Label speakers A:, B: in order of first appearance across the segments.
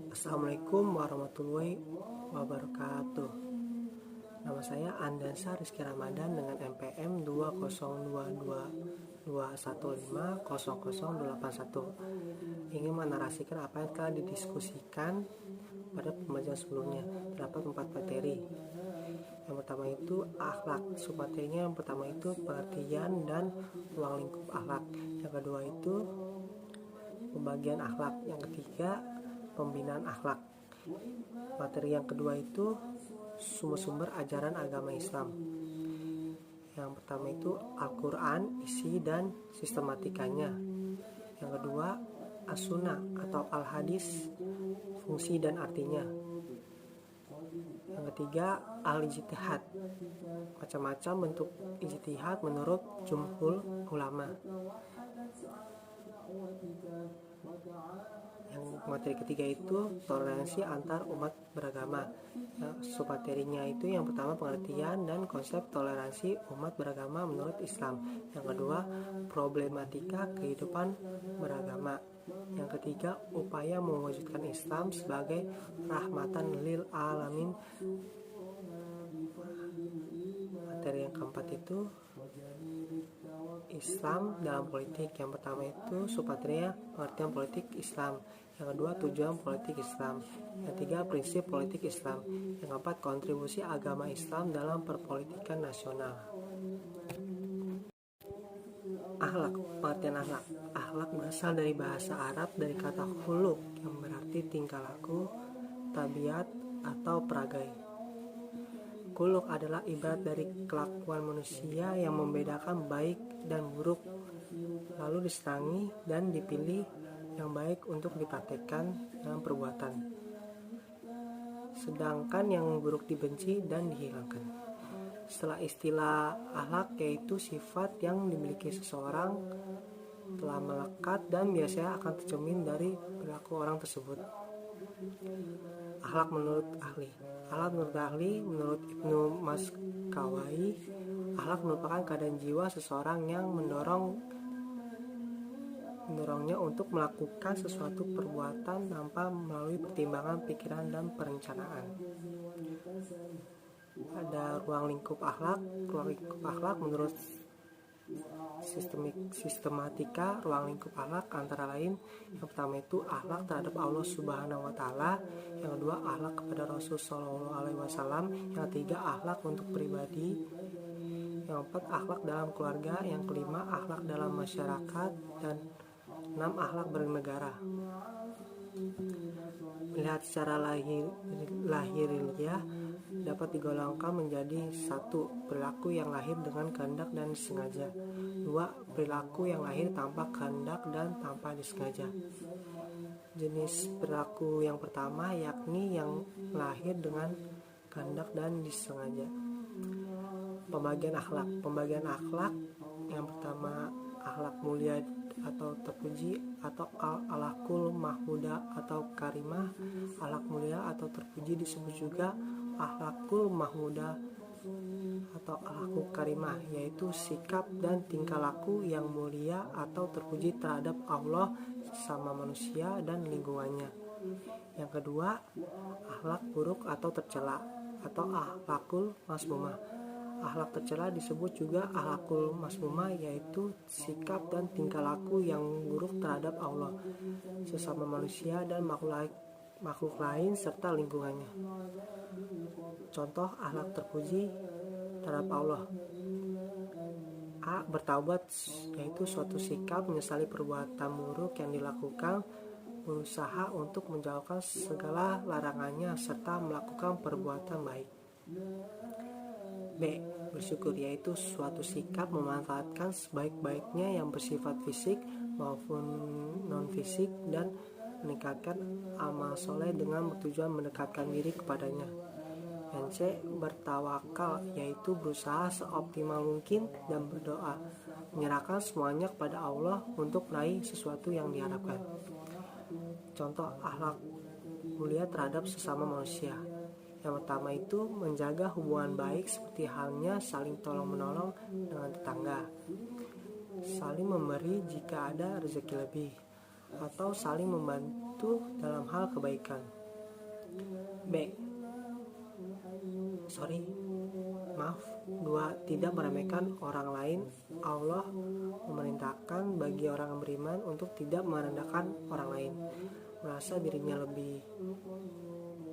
A: Assalamualaikum warahmatullahi wabarakatuh. Nama saya Andansa Rizky Ramadan dengan NPM 20222150081. Ingin menarasikan apa yang telah didiskusikan pada pembelajaran sebelumnya. Terdapat 4 materi. Yang pertama itu akhlak. Submaterinya yang pertama itu pengertian dan ruang lingkup akhlak. Yang kedua itu pembagian akhlak. Yang ketiga pembinaan akhlak. Materi yang kedua itu sumber-sumber ajaran agama Islam. Yang pertama itu Al-Quran, isi dan sistematikanya. Yang kedua As-Sunnah atau Al-Hadis, fungsi dan artinya. Yang ketiga Al-Ijtihad, macam-macam bentuk ijtihad menurut jumhur ulama. Yang materi ketiga itu toleransi antar umat beragama. Submaterinya itu yang pertama pengertian dan konsep toleransi umat beragama menurut Islam. Yang kedua problematika kehidupan beragama. Yang ketiga upaya mewujudkan Islam sebagai rahmatan lil alamin. Materi yang keempat itu Islam dalam politik. Yang pertama itu submaterinya pengertian politik Islam. Yang kedua tujuan politik Islam. Yang ketiga prinsip politik Islam. Yang keempat kontribusi agama Islam dalam perpolitikan nasional. Akhlak, pengertian akhlak. Akhlak berasal dari bahasa Arab dari kata khuluq yang berarti tingkah laku, tabiat atau peragai. Khuluq adalah ibarat dari kelakuan manusia yang membedakan baik dan buruk, lalu disenangi dan dipilih yang baik untuk dipraktekkan dalam perbuatan, sedangkan yang buruk dibenci dan dihilangkan. Setelah istilah akhlak yaitu sifat yang dimiliki seseorang telah melekat dan biasanya akan tercermin dari perilaku orang tersebut. Akhlak menurut ahli. Akhlak menurut ahli, menurut Ibnu Maskawai, akhlak merupakan keadaan jiwa seseorang yang mendorongnya untuk melakukan sesuatu perbuatan tanpa melalui pertimbangan pikiran dan perencanaan. Ada ruang lingkup akhlak. Ruang lingkup akhlak menurut sistematika ruang lingkup akhlak antara lain yang pertama itu akhlak terhadap Allah Subhanahu wa taala, yang kedua akhlak kepada Rasul sallallahu alaihi wasallam, yang ketiga akhlak untuk pribadi, yang keempat akhlak dalam keluarga, yang kelima akhlak dalam masyarakat, dan 6 akhlak bernegara. Melihat secara lahiriah dapat digolongkan menjadi 1. Perilaku yang lahir dengan kehendak dan disengaja. 2. Perilaku yang lahir tanpa kehendak dan tanpa disengaja. Jenis perilaku yang pertama yakni yang lahir dengan kehendak dan disengaja. Pembagian akhlak. Pembagian akhlak yang pertama akhlak mulia atau terpuji atau al-akhlakul mahmudah atau karimah. Akhlak mulia atau terpuji disebut juga akhlakul mahmudah atau akhlakul karimah, yaitu sikap dan tingkah laku yang mulia atau terpuji terhadap Allah, sesama manusia dan lingkungannya. Yang kedua akhlak buruk atau tercela atau akhlakul masmumah. Akhlak tercela disebut juga akhlakul masmumah, yaitu sikap dan tingkah laku yang buruk terhadap Allah, sesama manusia dan makhluk lain serta lingkungannya. Contoh akhlak terpuji terhadap Allah: A. Bertaubat, yaitu suatu sikap menyesali perbuatan buruk yang dilakukan, berusaha untuk menjauhkan segala larangannya serta melakukan perbuatan baik. B. Bersyukur, yaitu suatu sikap memanfaatkan sebaik-baiknya yang bersifat fisik maupun non-fisik dan meningkatkan amal soleh dengan bertujuan mendekatkan diri kepadanya. Dan C. Bertawakal, yaitu berusaha seoptimal mungkin dan berdoa, menyerahkan semuanya kepada Allah untuk meraih sesuatu yang diharapkan. Contoh akhlak mulia terhadap sesama manusia. Yang pertama itu menjaga hubungan baik seperti halnya saling tolong-menolong dengan tetangga, saling memberi jika ada rezeki lebih, atau saling yaitu dalam hal kebaikan. Dua, tidak meremehkan orang lain. Allah memerintahkan bagi orang yang beriman untuk tidak merendahkan orang lain, merasa dirinya lebih,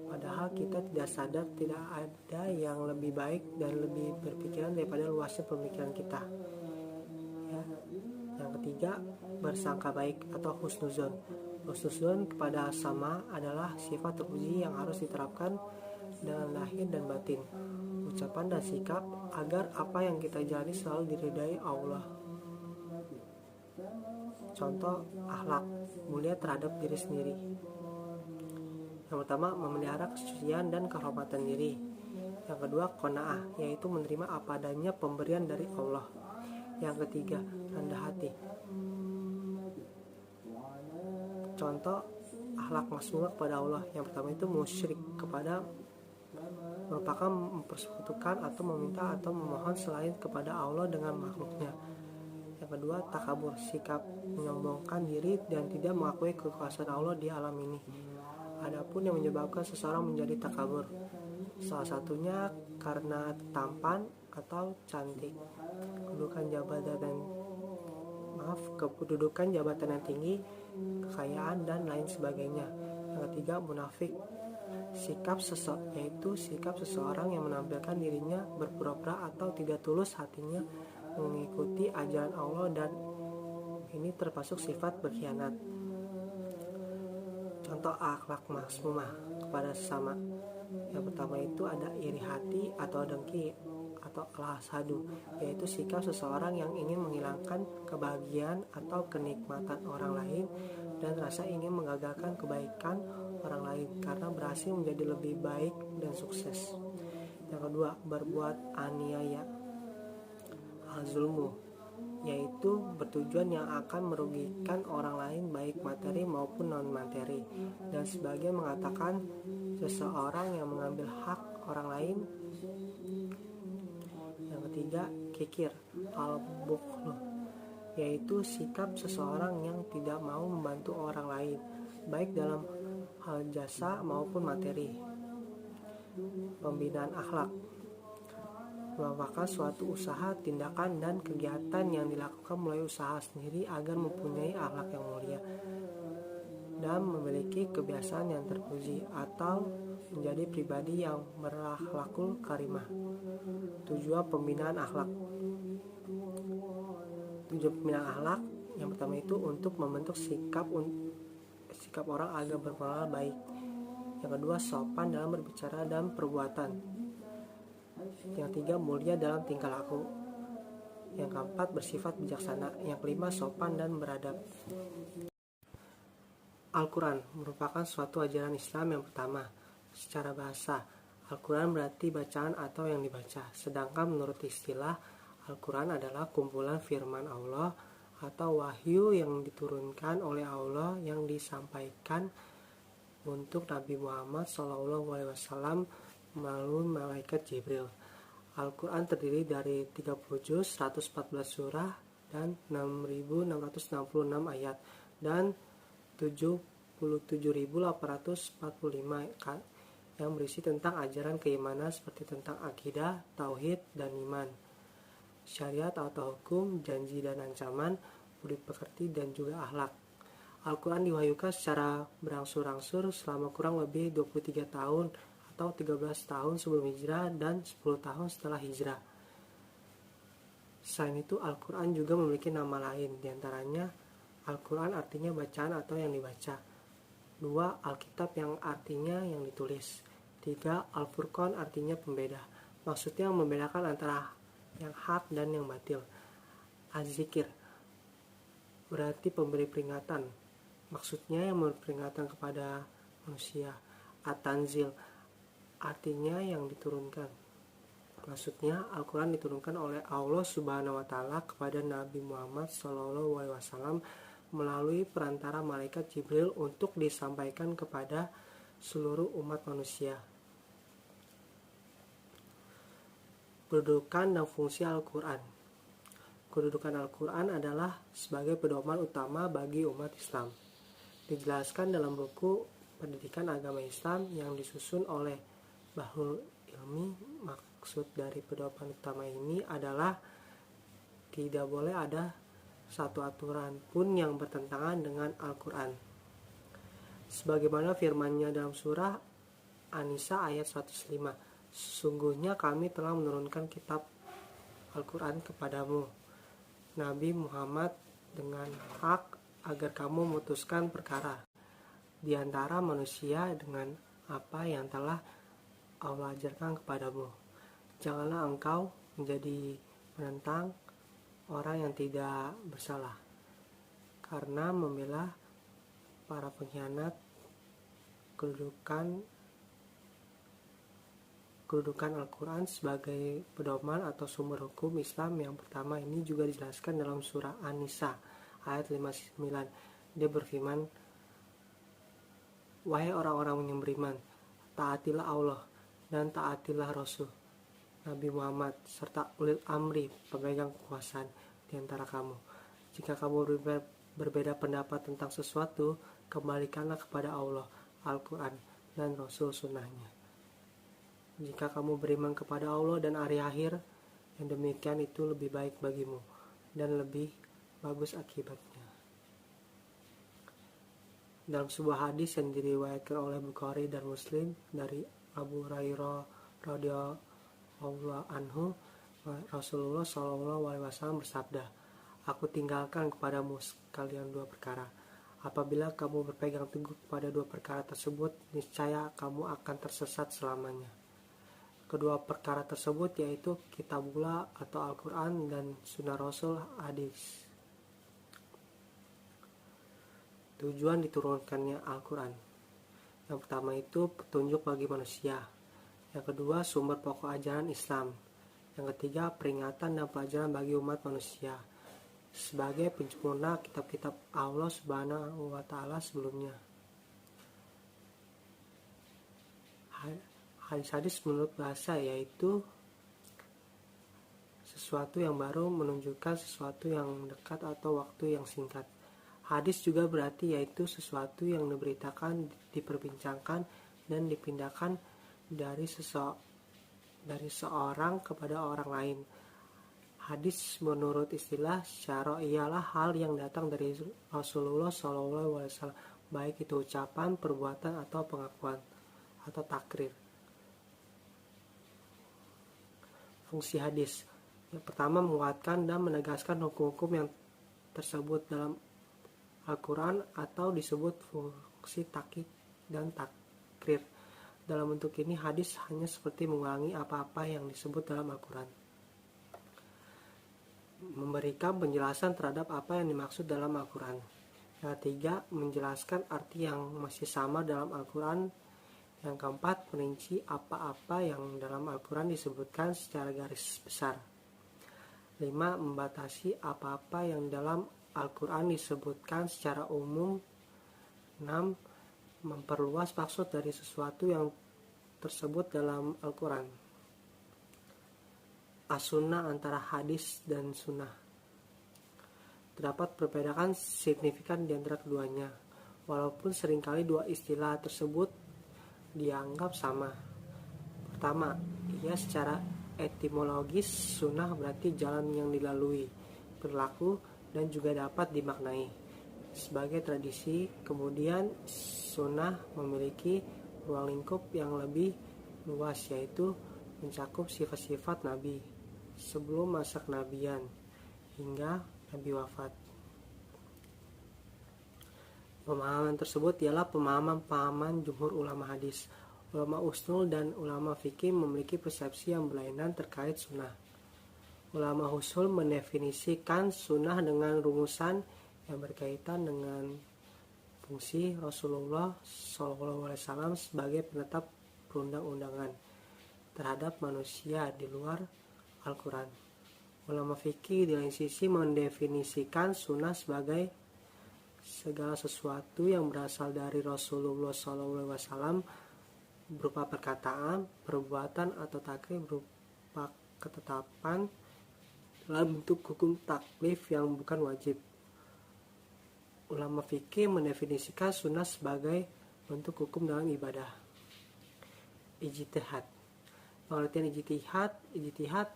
A: padahal kita tidak sadar tidak ada yang lebih baik dan lebih berpikiran daripada luasnya pemikiran kita. Ya. Yang ketiga, bersangka baik atau husnuzon. Husnuzon kepada sama adalah sifat terpuji yang harus diterapkan dengan lahir dan batin, ucapan dan sikap, agar apa yang kita jalani selalu diridai Allah. Contoh akhlak mulia terhadap diri sendiri. Yang pertama, memelihara kesucian dan kehormatan diri. Yang kedua, qanaah, yaitu menerima apa adanya pemberian dari Allah. Yang ketiga, rendah hati. Contoh akhlak masmur kepada Allah. Yang pertama itu musyrik kepada, merupakan mempersekutukan atau meminta atau memohon selain kepada Allah dengan makhluknya. Yang kedua, takabur, sikap menyombongkan diri dan tidak mengakui kekuasaan Allah di alam ini. Adapun yang menyebabkan seseorang menjadi takabur, salah satunya karena tampan atau cantik, kedudukan jabatan yang tinggi, kekayaan dan lain sebagainya. Yang ketiga, munafik, yaitu sikap seseorang yang menampilkan dirinya berpura-pura atau tidak tulus hatinya mengikuti ajaran Allah, dan ini termasuk sifat berkhianat. Contoh akhlak masmumah kepada sesama. Yang pertama itu ada iri hati atau dengki atau al-hasadu, yaitu sikap seseorang yang ingin menghilangkan kebahagiaan atau kenikmatan orang lain dan rasa ingin menggagalkan kebaikan orang lain karena berhasil menjadi lebih baik dan sukses. Yang kedua, berbuat aniaya, al-zulmu, yaitu bertujuan yang akan merugikan orang lain baik materi maupun non materi, dan sebagian mengatakan seseorang yang mengambil hak orang lain. Yang ketiga, kikir, al-bukhlu, yaitu sikap seseorang yang tidak mau membantu orang lain baik dalam hal jasa maupun materi. Pembinaan akhlak merupakan suatu usaha, tindakan, dan kegiatan yang dilakukan melalui usaha sendiri agar mempunyai akhlak yang mulia dan memiliki kebiasaan yang terpuji atau menjadi pribadi yang berakhlakul karimah. Tujuan pembinaan akhlak yang pertama itu untuk membentuk sikap orang agar bermoral baik. Yang kedua, sopan dalam berbicara dan perbuatan. Yang ketiga, mulia dalam tingkah laku. Yang keempat, bersifat bijaksana. Yang kelima, sopan dan beradab. Al-Quran merupakan suatu ajaran Islam yang pertama. Secara bahasa, Al-Quran berarti bacaan atau yang dibaca. Sedangkan menurut istilah, Al-Quran adalah kumpulan firman Allah atau wahyu yang diturunkan oleh Allah yang disampaikan untuk Nabi Muhammad SAW melalui malaikat Jibril. Al-Quran terdiri dari 30 juz, 114 surah, dan 6.666 ayat, dan 77.845 yang berisi tentang ajaran keimanan seperti tentang akidah, tauhid, dan iman, syariat atau hukum, janji dan ancaman, budi pekerti, dan juga akhlak. Al-Quran diwahyukan secara berangsur-angsur selama kurang lebih 23 tahun atau 13 tahun sebelum hijrah dan 10 tahun setelah hijrah. Selain itu, Al-Quran juga memiliki nama lain, diantaranya Al-Quran artinya bacaan atau yang dibaca. 2. Alkitab yang artinya yang ditulis. 3. Al-Furqan artinya pembeda, maksudnya membedakan antara yang hak dan yang batil. Az-Zikir berarti pemberi peringatan, maksudnya yang memberi peringatan kepada manusia. At-Tanzil artinya yang diturunkan, maksudnya Al-Quran diturunkan oleh Allah Subhanahu wa Ta'ala kepada Nabi Muhammad SAW melalui perantara malaikat Jibril untuk disampaikan kepada seluruh umat manusia. Kedudukan dan fungsi Al-Quran. Kedudukan Al-Quran adalah sebagai pedoman utama bagi umat Islam. dijelaskan dalam buku Pendidikan Agama Islam yang disusun oleh Bahrul Ilmi. Maksud dari pedoman utama ini adalah tidak boleh ada satu aturan pun yang bertentangan dengan Al-Quran. Sebagaimana firman-Nya dalam surah An-Nisa ayat 105, sesungguhnya kami telah menurunkan kitab Al-Quran kepadamu, Nabi Muhammad, dengan hak agar kamu memutuskan perkara di antara manusia dengan apa yang telah Allah ajarkan kepadamu. Janganlah engkau menjadi menentang orang yang tidak bersalah, karena membela para pengkhianat. Kedudukan Al-Quran sebagai pedoman atau sumber hukum Islam yang pertama ini juga dijelaskan dalam surah An-Nisa ayat 59. Dia berfirman, wahai orang-orang yang beriman, taatilah Allah dan taatilah Rasul Nabi Muhammad serta ulil amri, pemegang kekuasaan di antara kamu. Jika kamu berbeda pendapat tentang sesuatu, kembalikanlah kepada Allah, Al-Quran, dan Rasul Sunnahnya. Jika kamu beriman kepada Allah dan hari akhir, yang demikian itu lebih baik bagimu dan lebih bagus akibatnya. Dalam sebuah hadis yang diriwayatkan oleh Bukhari dan Muslim dari Abu Hurairah radhiyallahu anhu, Rasulullah SAW bersabda, aku tinggalkan kepadamu sekalian dua perkara. Apabila kamu berpegang teguh kepada dua perkara tersebut, niscaya kamu akan tersesat selamanya. Kedua perkara tersebut yaitu Kitabullah atau Al-Quran dan Sunnah Rasul hadis. Tujuan diturunkannya Al-Quran. Yang pertama itu petunjuk bagi manusia. Yang kedua sumber pokok ajaran Islam. Yang ketiga peringatan dan pelajaran bagi umat manusia sebagai penyempurna kitab-kitab Allah Subhanahu wa Ta'ala sebelumnya. Hadis-hadis menurut bahasa yaitu sesuatu yang baru menunjukkan sesuatu yang dekat atau waktu yang singkat. Hadis juga berarti yaitu sesuatu yang diberitakan, diperbincangkan, dan dipindahkan dari seorang kepada orang lain. Hadis menurut istilah syara' ialah hal yang datang dari Rasulullah SAW, baik itu ucapan, perbuatan, atau pengakuan, atau takrir. Fungsi hadis yang pertama menguatkan dan menegaskan hukum-hukum yang tersebut dalam Al-Quran atau disebut fungsi takkik dan takrir. Dalam bentuk ini hadis hanya seperti mengulangi apa-apa yang disebut dalam Al-Quran, memberikan penjelasan terhadap apa yang dimaksud dalam Al-Quran. Yang ketiga, menjelaskan arti yang masih sama dalam Al-Quran. Yang keempat, merinci apa-apa yang dalam Al-Quran disebutkan secara garis besar. 5. Membatasi apa-apa yang dalam Al-Quran disebutkan secara umum. 6. Memperluas maksud dari sesuatu yang tersebut dalam Al-Quran. As-sunnah antara hadis dan sunnah. Terdapat perbedaan signifikan di antara keduanya, walaupun seringkali dua istilah tersebut dianggap sama. Pertama, secara etimologis sunnah berarti jalan yang dilalui, berlaku, dan juga dapat dimaknai sebagai tradisi. Kemudian sunnah memiliki ruang lingkup yang lebih luas, yaitu mencakup sifat-sifat Nabi sebelum masa kenabian hingga Nabi wafat. Pemahaman tersebut ialah pemahaman jumhur ulama hadis. Ulama usul dan ulama fikih memiliki persepsi yang berlainan terkait sunnah. Ulama usul mendefinisikan sunnah dengan rumusan yang berkaitan dengan fungsi Rasulullah SAW sebagai penetap perundang-undangan terhadap manusia di luar Al-Quran. Ulama fikih di lain sisi mendefinisikan sunnah sebagai segala sesuatu yang berasal dari Rasulullah SAW berupa perkataan, perbuatan, atau takrir berupa ketetapan dalam bentuk hukum taklif yang bukan wajib. ulama fikih mendefinisikan sunnah sebagai bentuk hukum dalam ibadah. Ijtihad. Pengertian ijtihad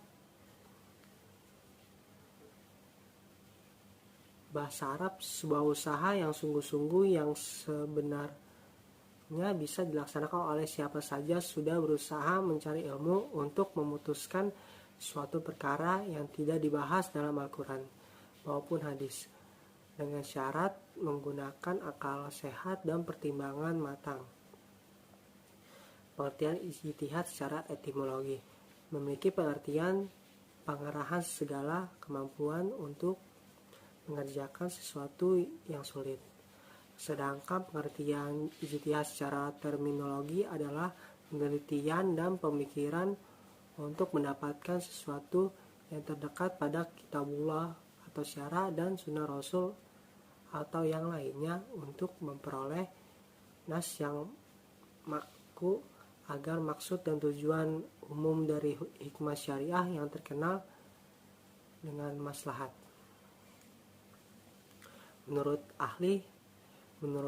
A: bahasa Arab sebuah usaha yang sungguh-sungguh yang sebenarnya bisa dilaksanakan oleh siapa saja sudah berusaha mencari ilmu untuk memutuskan suatu perkara yang tidak dibahas dalam Al-Quran maupun hadis dengan syarat menggunakan akal sehat dan pertimbangan matang. Pengertian ijtihad secara etimologi memiliki pengertian pengerahan segala kemampuan untuk mengerjakan sesuatu yang sulit. Sedangkan pengertian ijtihad secara terminologi adalah penelitian dan pemikiran untuk mendapatkan sesuatu yang terdekat pada kitabullah atau syara dan sunnah rasul atau yang lainnya untuk memperoleh nas yang maku agar maksud dan tujuan umum dari hikmah syariah yang terkenal dengan maslahat. Menurut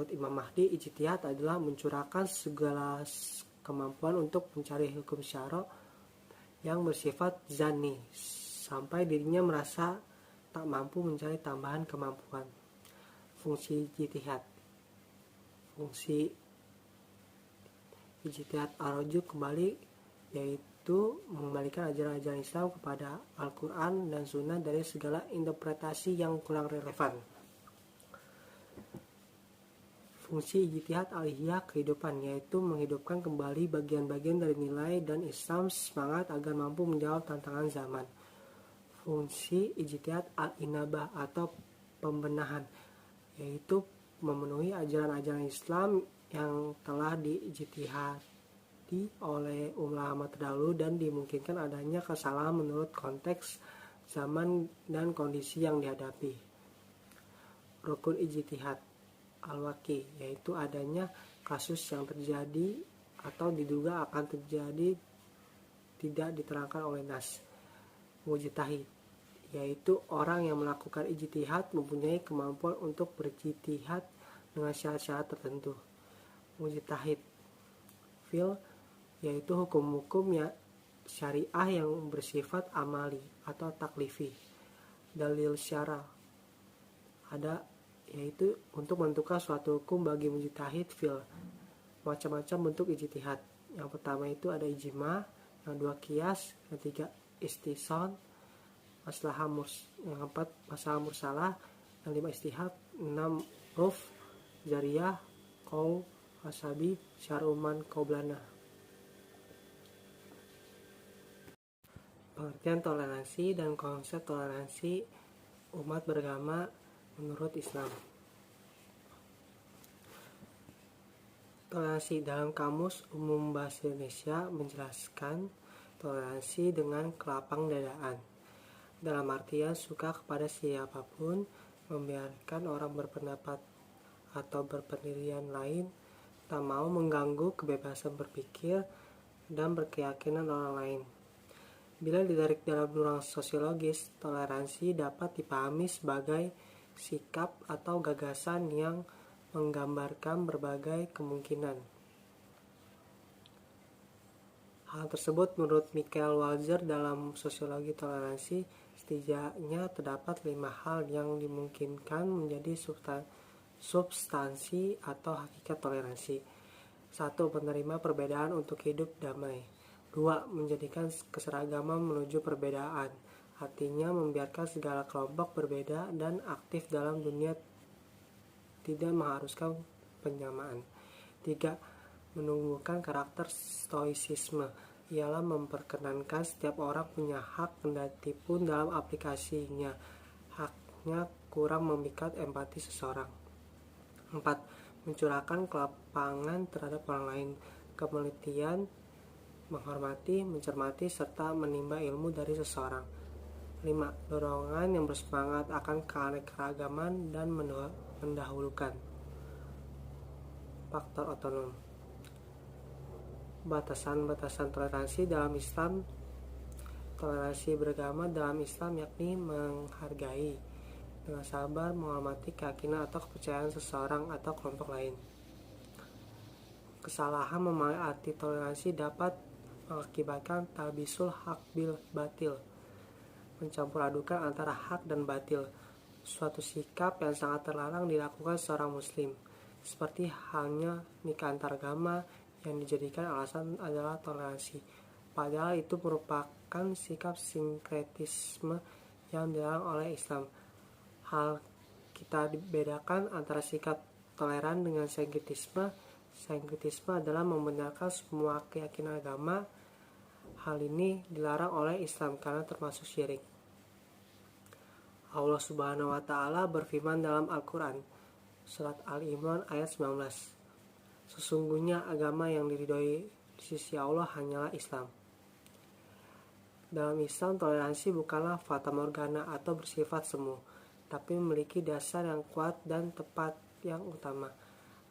A: Imam Mahdi, ijtihad adalah mencurahkan segala kemampuan untuk mencari hukum syara yang bersifat zanni sampai dirinya merasa tak mampu mencari tambahan kemampuan. Fungsi ijtihad ar-rujuk kembali, yaitu mengembalikan ajaran-ajaran Islam kepada Al-Quran dan Sunnah dari segala interpretasi yang kurang relevan. Fungsi ijtihad al-ihya kehidupan, yaitu menghidupkan kembali bagian-bagian dari nilai dan Islam semangat agar mampu menjawab tantangan zaman. Fungsi ijtihad al-inabah atau pembenahan, yaitu memenuhi ajaran-ajaran Islam yang telah diijtihadi oleh ulama terdahulu dan dimungkinkan adanya kesalahan menurut konteks zaman dan kondisi yang dihadapi. Rukun ijtihad al-waqi, yaitu adanya kasus yang terjadi atau diduga akan terjadi tidak diterangkan oleh nas. Mujtahid, yaitu orang yang melakukan ijtihad mempunyai kemampuan untuk berijtihad dengan syarat-syarat tertentu. Mujtahid fil, yaitu hukum-hukum syariah yang bersifat amali atau taklifi. Dalil syara ada, yaitu untuk menentukan suatu hukum bagi mujtahid fil. Macam-macam bentuk ijtihad. Yang pertama itu ada ijma, yang kedua qiyas, yang ketiga istihsan, yang keempat masalah mursalah, yang lima istihad, enam ruf, jariyah, qaul, wasabi, syar'uman qoblana. Pengertian toleransi dan konsep toleransi umat beragama menurut Islam. Toleransi dalam Kamus Umum Bahasa Indonesia menjelaskan toleransi dengan kelapang dadaan, dalam artian suka kepada siapapun, membiarkan orang berpendapat atau berpendirian lain, tak mau mengganggu kebebasan berpikir dan berkeyakinan orang lain. Bila ditarik dalam ruang sosiologis, toleransi dapat dipahami sebagai sikap atau gagasan yang menggambarkan berbagai kemungkinan. Hal tersebut menurut Michael Walzer dalam sosiologi toleransi, setidaknya terdapat 5 hal yang dimungkinkan menjadi substansi atau hakikat toleransi. 1. Menerima perbedaan untuk hidup damai. 2. Menjadikan keseragaman menuju perbedaan, artinya membiarkan segala kelompok berbeda dan aktif dalam dunia, tidak mengharuskan penyamaan. 3. Menumbuhkan karakter stoicisme, ialah memperkenankan setiap orang punya hak kendati pun dalam aplikasinya haknya kurang memikat empati seseorang. 4. Mencurahkan kelapangan terhadap orang lain, ketelitian, menghormati, mencermati, serta menimba ilmu dari seseorang. 5. Dorongan yang bersemangat akan keanekaragaman dan mendahulukan faktor otonom. Batasan-batasan toleransi dalam Islam. Toleransi beragama dalam Islam yakni menghargai, dengan sabar menghormati keyakinan atau kepercayaan seseorang atau kelompok lain. Kesalahan memahami arti toleransi dapat mengakibatkan talbisul haq bil batil, mencampur adukan antara hak dan batil, suatu sikap yang sangat terlarang dilakukan seorang muslim, seperti halnya nikah antaragama yang dijadikan alasan adalah toleransi, padahal itu merupakan sikap sinkretisme yang dilarang oleh Islam. Hal kita bedakan antara sikap toleran dengan sinkretisme. Sinkretisme adalah membenarkan semua keyakinan agama. Hal ini dilarang oleh Islam karena termasuk syirik. Allah Subhanahu wa Ta'ala berfirman dalam Al-Quran, Surat Al-Imran ayat 19, sesungguhnya agama yang diridhoi di sisi Allah hanyalah Islam. Dalam Islam, toleransi bukanlah fata morgana atau bersifat semu, tapi memiliki dasar yang kuat dan tepat yang utama.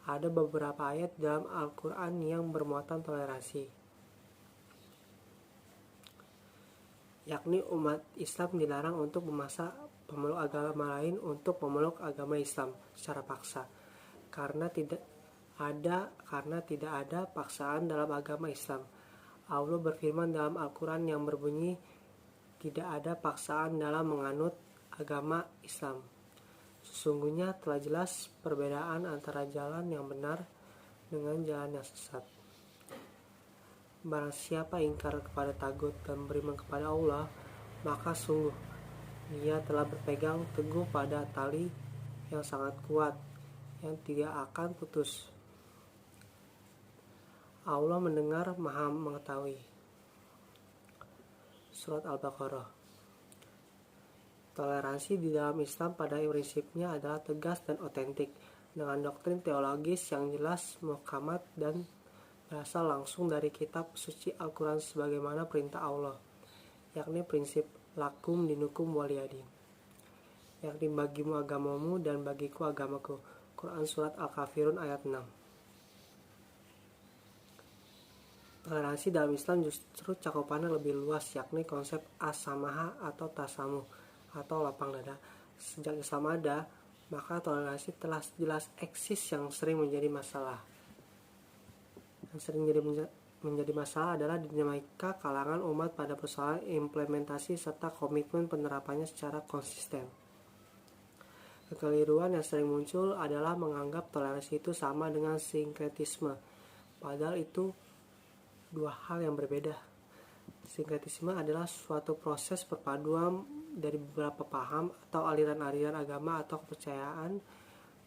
A: Ada beberapa ayat dalam Al-Quran yang bermuatan toleransi, yakni umat Islam dilarang untuk memaksa pemeluk agama lain untuk memeluk agama Islam secara paksa, karena tidak ada paksaan dalam agama Islam. Allah berfirman dalam Al-Quran yang berbunyi, tidak ada paksaan dalam menganut agama Islam. Sesungguhnya telah jelas perbedaan antara jalan yang benar dengan jalan yang sesat. Barang siapa ingkar kepada tagut dan beriman kepada Allah, maka sungguh dia telah berpegang teguh pada tali yang sangat kuat yang tidak akan putus. Allah mendengar, Maha mengetahui. Surat Al-Baqarah. Toleransi di dalam Islam pada prinsipnya adalah tegas dan otentik, dengan doktrin teologis yang jelas, muhkamat, dan berasal langsung dari kitab suci Al-Quran sebagaimana perintah Allah, yakni prinsip lakum dinukum waliyadin, yakni bagimu agamamu dan bagiku agamaku. Quran Surat Al-Kafirun ayat 6. Toleransi dalam Islam justru cakupannya lebih luas, yakni konsep as-samaha atau tasamuh atau lapang dada. Sejak Islam ada, maka toleransi telah jelas eksis. Yang sering menjadi masalah adalah dinamika kalangan umat pada persoalan implementasi serta komitmen penerapannya secara konsisten. Kekeliruan yang sering muncul adalah menganggap toleransi itu sama dengan sinkretisme, padahal itu dua hal yang berbeda. Sinkretisme adalah suatu proses perpaduan dari beberapa paham atau aliran-aliran agama atau kepercayaan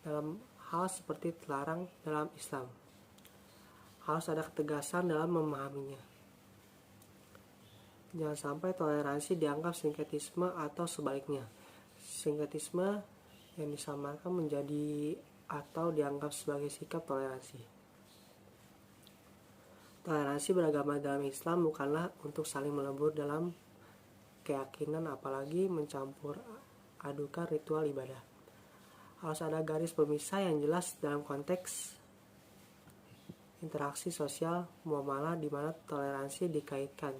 A: dalam hal seperti terlarang dalam Islam. Harus ada ketegasan dalam memahaminya. Jangan sampai toleransi dianggap sinkretisme atau sebaliknya. Sinkretisme yang disamarkan menjadi atau dianggap sebagai sikap toleransi. Toleransi beragama dalam Islam bukanlah untuk saling melebur dalam keyakinan, apalagi mencampur adukan ritual ibadah. Harus ada garis pemisah yang jelas dalam konteks interaksi sosial muamalah di mana toleransi dikaitkan,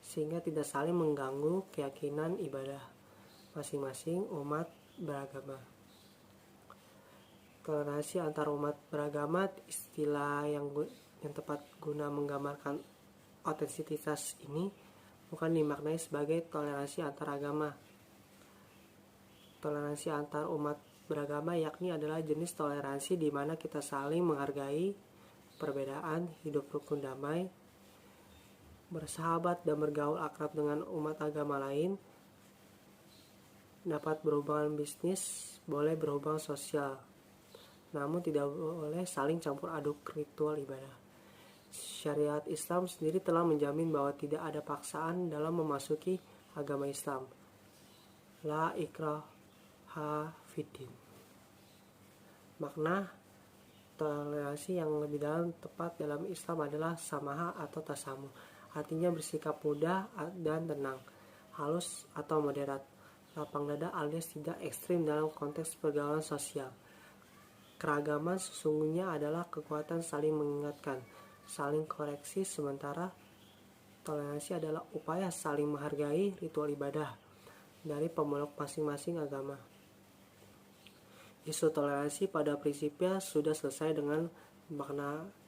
A: sehingga tidak saling mengganggu keyakinan ibadah masing-masing umat beragama. Toleransi antar umat beragama, istilah yang tepat guna menggambarkan otentisitas ini, bukan dimaknai sebagai toleransi antar agama. Toleransi antar umat beragama yakni adalah jenis toleransi di mana kita saling menghargai perbedaan, hidup rukun damai, bersahabat dan bergaul akrab dengan umat agama lain, dapat berhubungan bisnis, boleh berhubungan sosial, namun tidak boleh saling campur aduk ritual ibadah. Syariat Islam sendiri telah menjamin bahwa tidak ada paksaan dalam memasuki agama Islam. La ikraha fiddin. Makna toleransi yang lebih dalam tepat dalam Islam adalah samaha atau tasamu. Artinya bersikap mudah dan tenang, halus atau moderat, lapang dada alias tidak ekstrim dalam konteks pergaulan sosial. Keragaman sesungguhnya adalah kekuatan saling mengingatkan, saling koreksi, sementara toleransi adalah upaya saling menghargai ritual ibadah dari pemeluk masing-masing agama. Isu toleransi pada prinsipnya sudah selesai dengan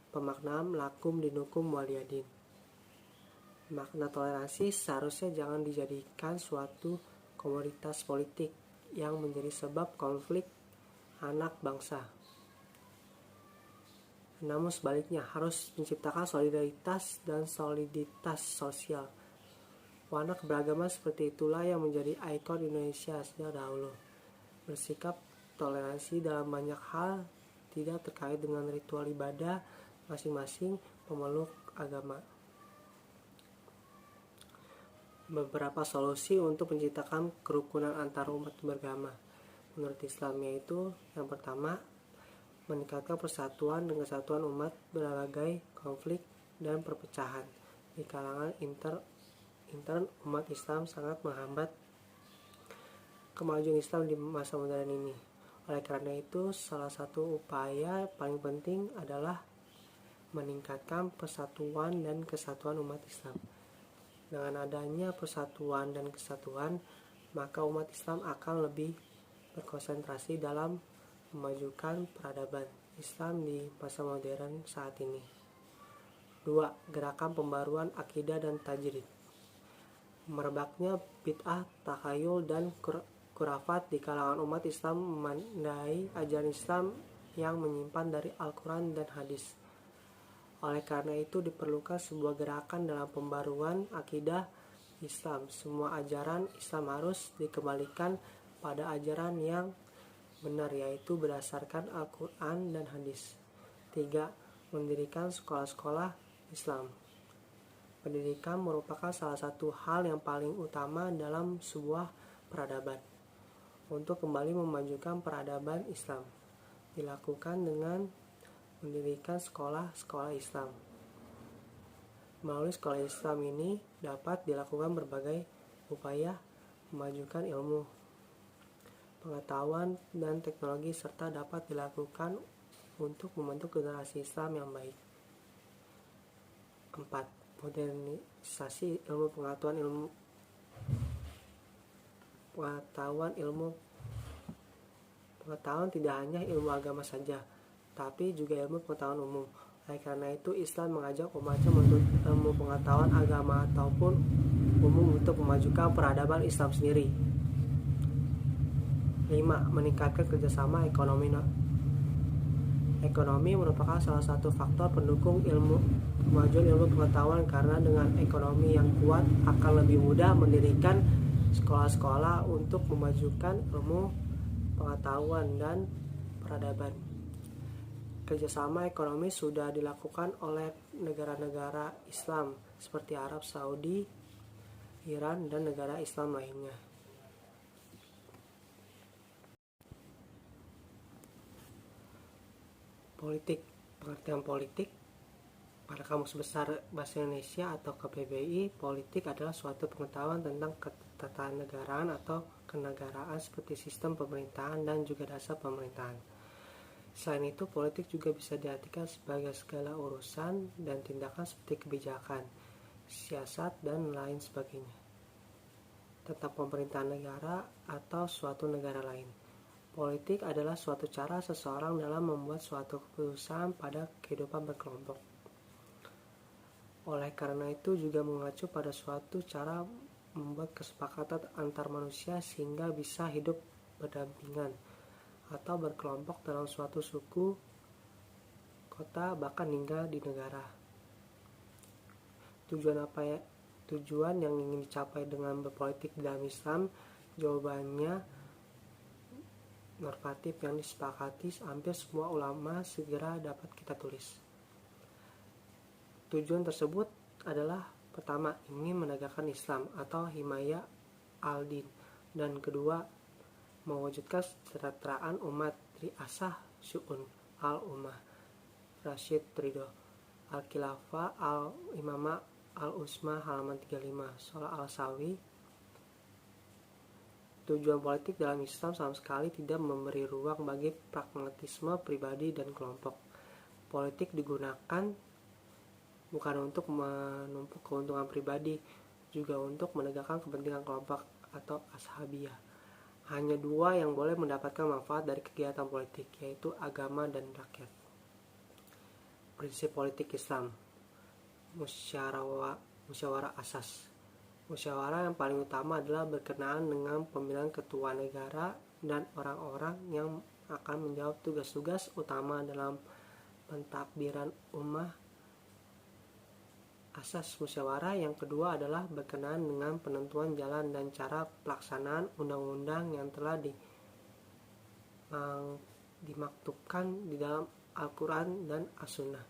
A: pemaknaan lakum dinukum waliyadin. Makna toleransi seharusnya jangan dijadikan suatu komoditas politik yang menjadi sebab konflik anak bangsa. Namun sebaliknya harus menciptakan solidaritas dan soliditas sosial. Warna keberagaman seperti itulah yang menjadi ikon Indonesia sejak dahulu. Bersikap toleransi dalam banyak hal tidak terkait dengan ritual ibadah masing-masing pemeluk agama. Beberapa solusi untuk menciptakan kerukunan antar umat beragama menurut Islam, yaitu yang pertama, meningkatkan persatuan dan kesatuan umat berbagai konflik dan perpecahan di kalangan intern umat Islam sangat menghambat kemajuan Islam di masa modern ini. Oleh karena itu, salah satu upaya paling penting adalah meningkatkan persatuan dan kesatuan umat Islam. Dengan adanya persatuan dan kesatuan, maka umat Islam akan lebih berkonsentrasi dalam memajukan peradaban Islam di masa modern saat ini. 2. Gerakan pembaruan akidah dan tajrid. Merebaknya bid'ah, takhayul, dan khurafat di kalangan umat Islam memandai ajaran Islam yang menyimpan dari Al-Quran dan hadis. Oleh karena itu diperlukan sebuah gerakan dalam pembaruan akidah Islam. Semua ajaran Islam harus dikembalikan pada ajaran yang benar, yaitu berdasarkan Al-Quran dan hadis. 3. Mendirikan sekolah-sekolah Islam. Pendidikan merupakan salah satu hal yang paling utama dalam sebuah peradaban. Untuk kembali memajukan peradaban Islam dilakukan dengan mendirikan sekolah-sekolah Islam. Melalui sekolah Islam ini dapat dilakukan berbagai upaya memajukan ilmu, pengetahuan, dan teknologi serta dapat dilakukan untuk membentuk generasi Islam yang baik. 4. Modernisasi ilmu pengetahuan tidak hanya ilmu agama saja, tapi juga ilmu pengetahuan umum. Oleh karena itu, Islam mengajak umatnya menuntut ilmu pengetahuan agama ataupun umum untuk memajukan peradaban Islam sendiri. 5. Meningkatkan kerjasama ekonomi. Ekonomi merupakan salah satu faktor pendukung kemajuan ilmu pengetahuan, karena dengan ekonomi yang kuat akan lebih mudah mendirikan sekolah-sekolah untuk memajukan ilmu pengetahuan dan peradaban. Kerjasama ekonomi sudah dilakukan oleh negara-negara Islam seperti Arab Saudi, Iran, dan negara Islam lainnya. Politik. Pengertian politik pada Kamus Besar Bahasa Indonesia atau KBBI, politik adalah suatu pengetahuan tentang ketatanegaraan atau kenegaraan seperti sistem pemerintahan dan juga dasar pemerintahan. Selain itu, politik juga bisa diartikan sebagai segala urusan dan tindakan seperti kebijakan, siasat, dan lain sebagainya tentang pemerintahan negara atau suatu negara lain. Politik adalah suatu cara seseorang dalam membuat suatu keputusan pada kehidupan berkelompok. Oleh karena itu juga mengacu pada suatu cara membuat kesepakatan antar manusia sehingga bisa hidup berdampingan atau berkelompok dalam suatu suku, kota, bahkan hingga di negara. Tujuan yang ingin dicapai dengan berpolitik dalam Islam? Jawabannya normatif yang disepakati hampir semua ulama segera dapat kita tulis. Tujuan tersebut adalah pertama, ingin menegakkan Islam atau himayah al-din, dan kedua, mewujudkan kesejahteraan umat. Riasah syu'un al-ummah, Rashid Ridho, Al-Khilafah al-Imamah al-Usmah, halaman 35, Sholah al-Sawi. Tujuan politik dalam Islam sama sekali tidak memberi ruang bagi pragmatisme pribadi dan kelompok. Politik digunakan bukan untuk menumpuk keuntungan pribadi, juga untuk menegakkan kepentingan kelompok atau ashabiyah. hanya dua yang boleh mendapatkan manfaat dari kegiatan politik, yaitu agama dan rakyat. Prinsip politik Islam. Musyawarah asas. Musyawarah yang paling utama adalah berkenaan dengan pemilihan ketua negara dan orang-orang yang akan menjawab tugas-tugas utama dalam pentadbiran ummah. Asas musyawarah yang kedua adalah berkenaan dengan penentuan jalan dan cara pelaksanaan undang-undang yang telah dimaktubkan di dalam Al-Quran dan As-Sunnah.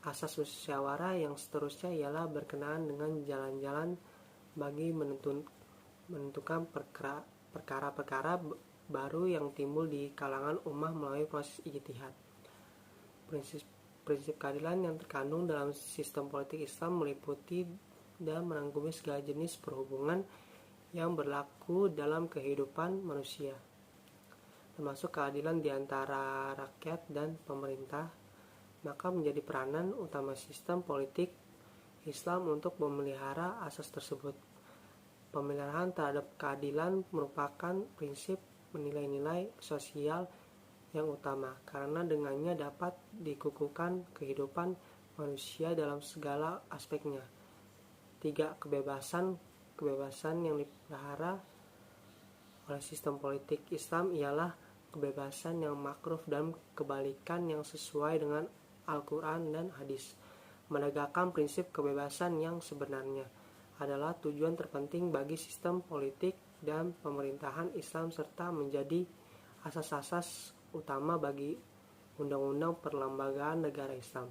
A: Asas musyawarah yang seterusnya ialah berkenaan dengan jalan-jalan bagi menentukan perkara-perkara baru yang timbul di kalangan ummah melalui proses ijtihad. Prinsip keadilan yang terkandung dalam sistem politik Islam meliputi dan merangkumi segala jenis perhubungan yang berlaku dalam kehidupan manusia, termasuk keadilan di antara rakyat dan pemerintah. Maka menjadi peranan utama sistem politik Islam untuk memelihara asas tersebut. Pemeliharaan terhadap keadilan merupakan prinsip nilai-nilai sosial yang utama, karena dengannya dapat dikukuhkan kehidupan manusia dalam segala aspeknya. 3. Kebebasan yang dipelihara oleh sistem politik Islam ialah kebebasan yang makruf dan kebalikan yang sesuai dengan Al-Quran dan hadis. Menegakkan prinsip kebebasan yang sebenarnya adalah tujuan terpenting bagi sistem politik dan pemerintahan Islam serta menjadi asas-asas utama bagi undang-undang perlembagaan negara Islam.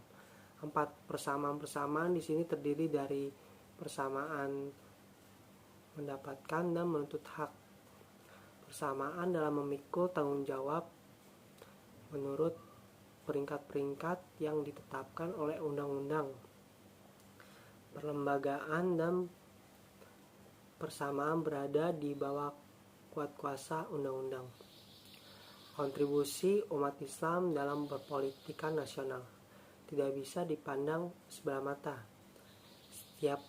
A: 4. Persamaan di sini terdiri dari persamaan mendapatkan dan menuntut hak. Persamaan dalam memikul tanggung jawab menurut peringkat-peringkat yang ditetapkan oleh undang-undang. Perlembagaan dan persamaan berada di bawah kuasa undang-undang. Kontribusi umat Islam dalam berpolitikan nasional tidak bisa dipandang sebelah mata. Setiap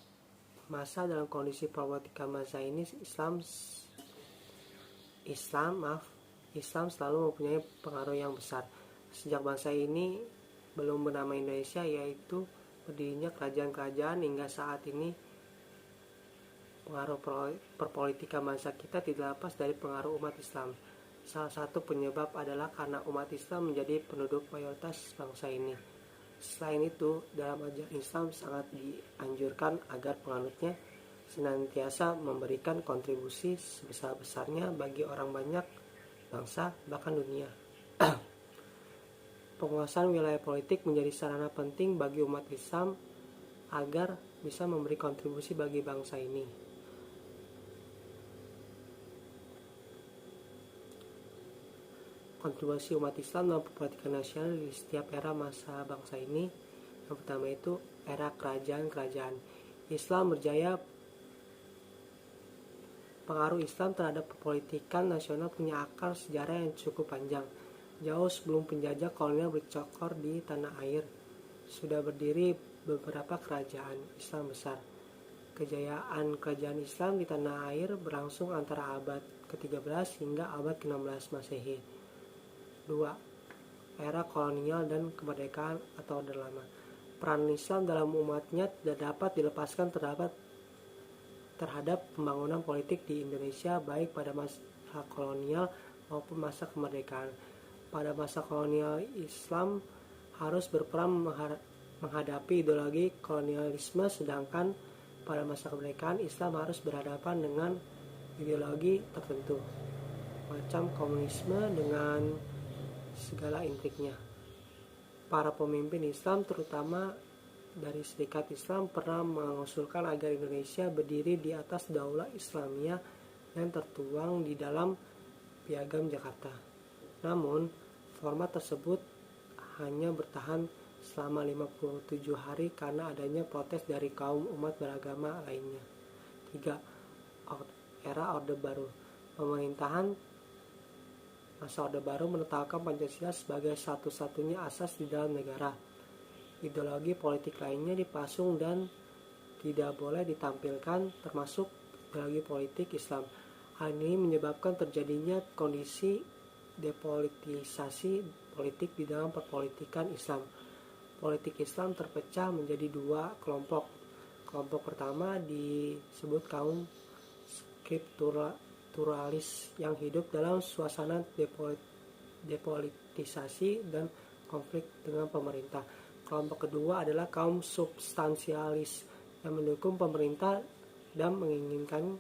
A: masa dalam kondisi politika masa ini Islam selalu mempunyai pengaruh yang besar. Sejak bangsa ini belum bernama Indonesia, yaitu berdirinya kerajaan-kerajaan hingga saat ini, pengaruh perpolitikan bangsa kita tidak lepas dari pengaruh umat Islam. Salah satu penyebab adalah karena umat Islam menjadi penduduk mayoritas bangsa ini. Selain itu, dalam ajaran Islam sangat dianjurkan agar penganutnya senantiasa memberikan kontribusi sebesar-besarnya bagi orang banyak, bangsa, bahkan dunia. Penguasaan wilayah politik menjadi sarana penting bagi umat Islam agar bisa memberi kontribusi bagi bangsa ini. Kontribusi umat Islam dalam politik nasional di setiap era masa bangsa ini. Yang pertama itu era kerajaan-kerajaan. Islam berjaya. Pengaruh Islam terhadap politikan nasional punya akar sejarah yang cukup panjang. Jauh sebelum penjajah kolonial bercokor di tanah air, sudah berdiri beberapa kerajaan Islam besar. Kejayaan kerajaan Islam di tanah air berlangsung antara abad ke-13 hingga abad ke-16 Masehi. 2. Era kolonial dan kemerdekaan atau Orde Lama. Peran Islam dalam umatnya tidak dapat dilepaskan terhadap pembangunan politik di Indonesia, baik pada masa kolonial maupun masa kemerdekaan. Pada masa kolonial, Islam harus berperan menghadapi ideologi kolonialisme, sedangkan pada masa kemerdekaan Islam harus berhadapan dengan ideologi tertentu, macam komunisme dengan segala intriknya. Para pemimpin Islam, terutama dari Serikat Islam, pernah mengusulkan agar Indonesia berdiri di atas daulah Islamiyah yang tertuang di dalam Piagam Jakarta. Namun, format tersebut hanya bertahan selama 57 hari karena adanya protes dari kaum umat beragama lainnya. 3. Era Orde Baru. Pemerintahan masa Orde Baru menetapkan Pancasila sebagai satu-satunya asas di dalam negara. Ideologi politik lainnya dipasung dan tidak boleh ditampilkan, termasuk ideologi politik Islam. Hal ini menyebabkan terjadinya kondisi depolitisasi politik di dalam perpolitikan Islam. Politik Islam terpecah menjadi dua kelompok. Kelompok pertama disebut kaum skripturalis yang hidup dalam suasana depolitisasi dan konflik dengan pemerintah. Kelompok kedua adalah kaum substansialis yang mendukung pemerintah dan menginginkan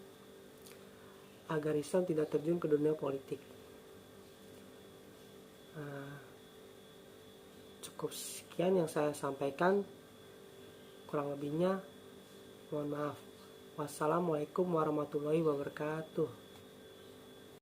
A: agar Islam tidak terjun ke dunia politik. Cukup sekian yang saya sampaikan, kurang lebihnya mohon maaf. Wassalamualaikum warahmatullahi wabarakatuh.